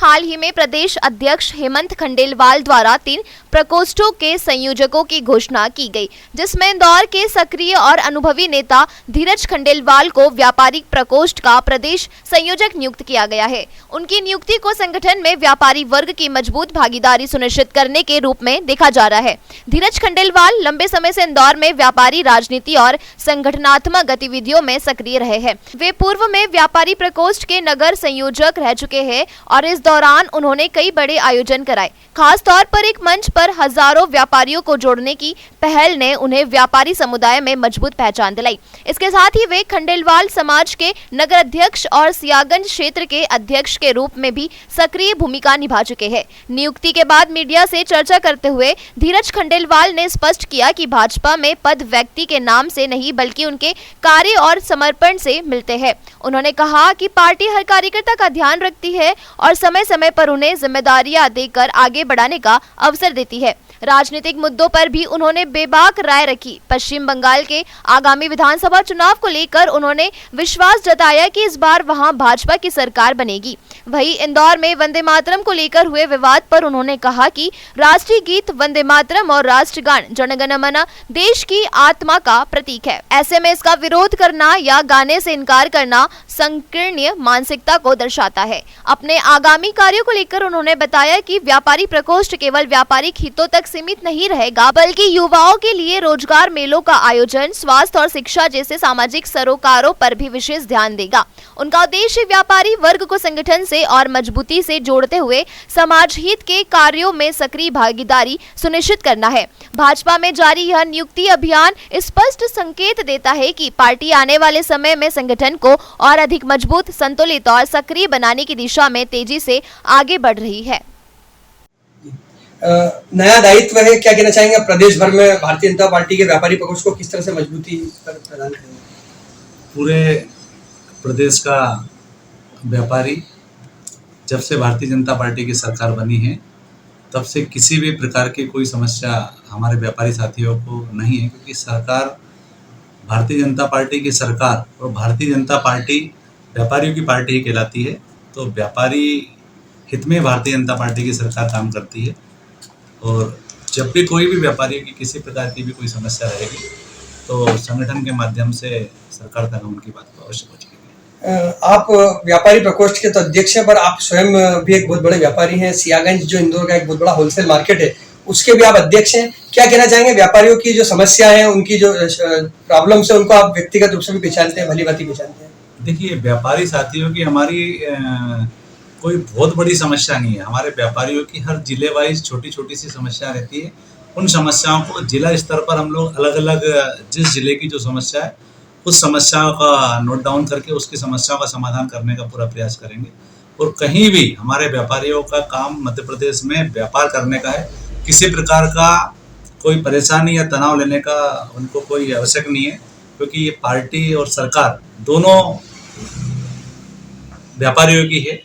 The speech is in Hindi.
हाल ही में प्रदेश अध्यक्ष हेमंत खंडेलवाल द्वारा 3 प्रकोष्ठों के संयोजकों की घोषणा की गई, जिसमें इंदौर के सक्रिय और अनुभवी नेता धीरज खंडेलवाल को व्यापारिक प्रकोष्ठ का प्रदेश संयोजक नियुक्त किया गया है। उनकी नियुक्ति को संगठन में व्यापारी वर्ग की मजबूत भागीदारी सुनिश्चित करने के रूप में देखा जा रहा है। धीरज खंडेलवाल लंबे समय से इंदौर में व्यापारी राजनीति और संगठनात्मक गतिविधियों में सक्रिय रहे हैं। वे पूर्व में व्यापारी प्रकोष्ठ के नगर संयोजक रह चुके हैं और इस दौरान उन्होंने कई बड़े आयोजन कराए। खास तौर पर एक मंच पर हजारों व्यापारियों को जोड़ने की पहल ने उन्हें व्यापारी समुदाय में मजबूत पहचान दिलाई। इसके साथ ही वे खंडेलवाल समाज के नगर अध्यक्ष और सियागंज क्षेत्र के अध्यक्ष के रूप में भी सक्रिय भूमिका निभा चुके हैं। नियुक्ति के बाद मीडिया से चर्चा करते हुए धीरज खंडेलवाल ने स्पष्ट किया कि भाजपा में पद व्यक्ति के नाम से नहीं बल्कि उनके कार्य और समर्पण से मिलते हैं। उन्होंने कहा कि पार्टी हर कार्यकर्ता का ध्यान रखती है और समय समय पर उन्हें जिम्मेदारियां देकर आगे बढ़ाने का अवसर देती है। राजनीतिक मुद्दों पर भी उन्होंने बेबाक राय रखी। पश्चिम बंगाल के आगामी विधानसभा चुनाव को लेकर उन्होंने विश्वास जताया कि इस बार वहां भाजपा की सरकार बनेगी। वहीं इंदौर में वंदे मातरम को लेकर हुए विवाद पर उन्होंने कहा कि राष्ट्रीय गीत वंदे मातरम और राष्ट्रगान जन गण मन देश की आत्मा का प्रतीक है। ऐसे में इसका विरोध करना या गाने से इनकार करना संकीर्ण मानसिकता को दर्शाता है। अपने आगामी कार्यों को लेकर उन्होंने बताया कि व्यापारी प्रकोष्ठ केवल व्यापारिक हितों तक सीमित नहीं रहेगा बल्कि युवाओं के लिए रोजगार मेलों का आयोजन, स्वास्थ्य और शिक्षा जैसे सामाजिक सरोकारों पर भी विशेष ध्यान देगा। उनका उद्देश्य व्यापारी वर्ग को संगठन से और मजबूती से जोड़ते हुए समाज हित के कार्यों में सक्रिय भागीदारी सुनिश्चित करना है। भाजपा में जारी यह नियुक्ति अभियान स्पष्ट संकेत देता है कि पार्टी आने वाले समय में संगठन को और अधिक मजबूत, संतुलित और सक्रिय बनाने की दिशा में तेजी से आगे बढ़ रही है। नया दायित्व है, क्या कहना चाहेंगे प्रदेश भर में भारतीय जनता पार्टी के व्यापारी प्रकोष्ठ को किस तरह से मजबूती प्रदान करेंगे? पूरे प्रदेश का व्यापारी जब से भारतीय जनता पार्टी की सरकार बनी है तब से किसी भी प्रकार की कोई समस्या हमारे व्यापारी साथियों को नहीं है, क्योंकि सरकार भारतीय जनता पार्टी की सरकार और भारतीय जनता पार्टी व्यापारियों की पार्टी ही कहलाती है। तो व्यापारी हित में भारतीय जनता पार्टी की सरकार काम करती है और जब भी कोई भी व्यापारी की किसी प्रकार की भी कोई समस्या रहेगी तो संगठन के माध्यम से सरकार तक उनकी बात को अवश्य पहुंचेगी। आप व्यापारी प्रकोष्ठ के तो अध्यक्ष हैं, पर आप स्वयं भी एक बहुत बड़े व्यापारी हैं। सियागंज जो इंदौर का एक बहुत बड़ा होलसेल मार्केट है, उसके भी आप अध्यक्ष हैं। क्या कहना चाहेंगे व्यापारियों की जो समस्या है, उनकी जो प्रॉब्लम्स है, उनको आप व्यक्तिगत रूप से भी पहचानते हैं, भली भांति पहचानते हैं? देखिए, व्यापारी साथियों की हमारी कोई बहुत बड़ी समस्या नहीं है। हमारे व्यापारियों की हर जिले वाइज छोटी छोटी सी समस्या रहती है। उन समस्याओं को जिला स्तर पर हम लोग अलग अलग जिस जिले की जो समस्या है उस समस्याओं का नोट डाउन करके उसकी समस्याओं का समाधान करने का पूरा प्रयास करेंगे। और कहीं भी हमारे व्यापारियों का काम मध्य प्रदेश में व्यापार करने का है, किसी प्रकार का कोई परेशानी या तनाव लेने का उनको कोई आवश्यक नहीं है, क्योंकि ये पार्टी और सरकार दोनों व्यापारियों की है।